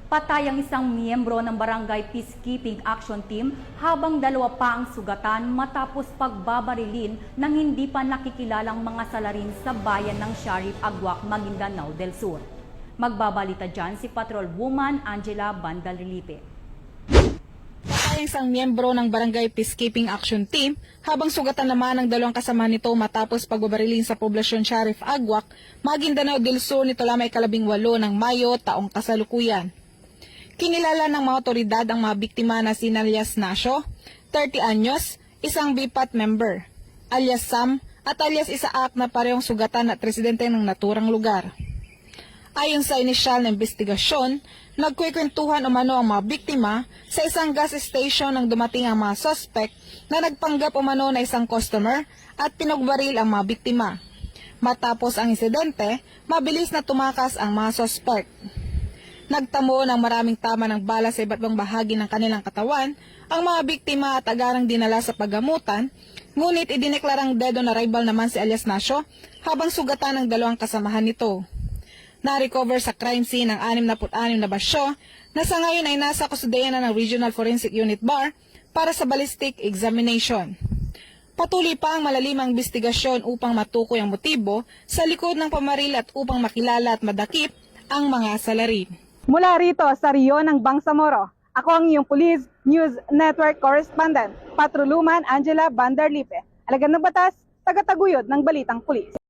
Patay ang isang miyembro ng Barangay Peacekeeping Action Team habang dalawa pa ang sugatan matapos pagbabarilin ng hindi pa nakikilalang mga salarin sa bayan ng Sharif Agwak, Maguindanao del Sur. Magbabalita dyan si Patrolwoman Angela Bandalilipe. Patay ang isang miyembro ng Barangay Peacekeeping Action Team habang sugatan naman ang dalawang kasama nito matapos pagbabarilin sa poblasyon Sharif Agwak, Maguindanao del Sur nito lamang ika-18 ng Mayo taong kasalukuyan. Kinilala ng mga otoridad ang mga biktima na si alias Nasho, 30 anyos, isang BPAT member, alias Sam at alias Isaak na parehong sugatan at residente ng naturang lugar. Ayon sa inisyal na investigasyon, nagkwekwentuhan umano ang mga biktima sa isang gas station nang dumating ang mga suspect na nagpanggap umano na isang customer at pinagbaril ang mga biktima. Matapos ang insidente, mabilis na tumakas ang mga suspect. Nagtamo ng maraming tama ng bala sa iba't ibang bahagi ng kanilang katawan ang mga biktima at agarang dinala sa paggamutan, ngunit idineklarang dead on arrival naman si alias Nasho habang sugatan ng dalawang kasamahan nito. Na-recover sa crime scene ang 66 na basyo na sa ngayon ay nasa kustudiyan na ng Regional Forensic Unit BAR para sa ballistic examination. Patuloy pa ang malalimang investigasyon upang matukoy ang motibo sa likod ng pamaril at upang makilala at madakip ang mga salarin. Mula rito sa Rio ng Bangsamoro, ako ang iyong Police News Network Correspondent, Patrolwoman Angela Bandarlipe. Alagad ng batas, tagataguyod ng Balitang Pulis.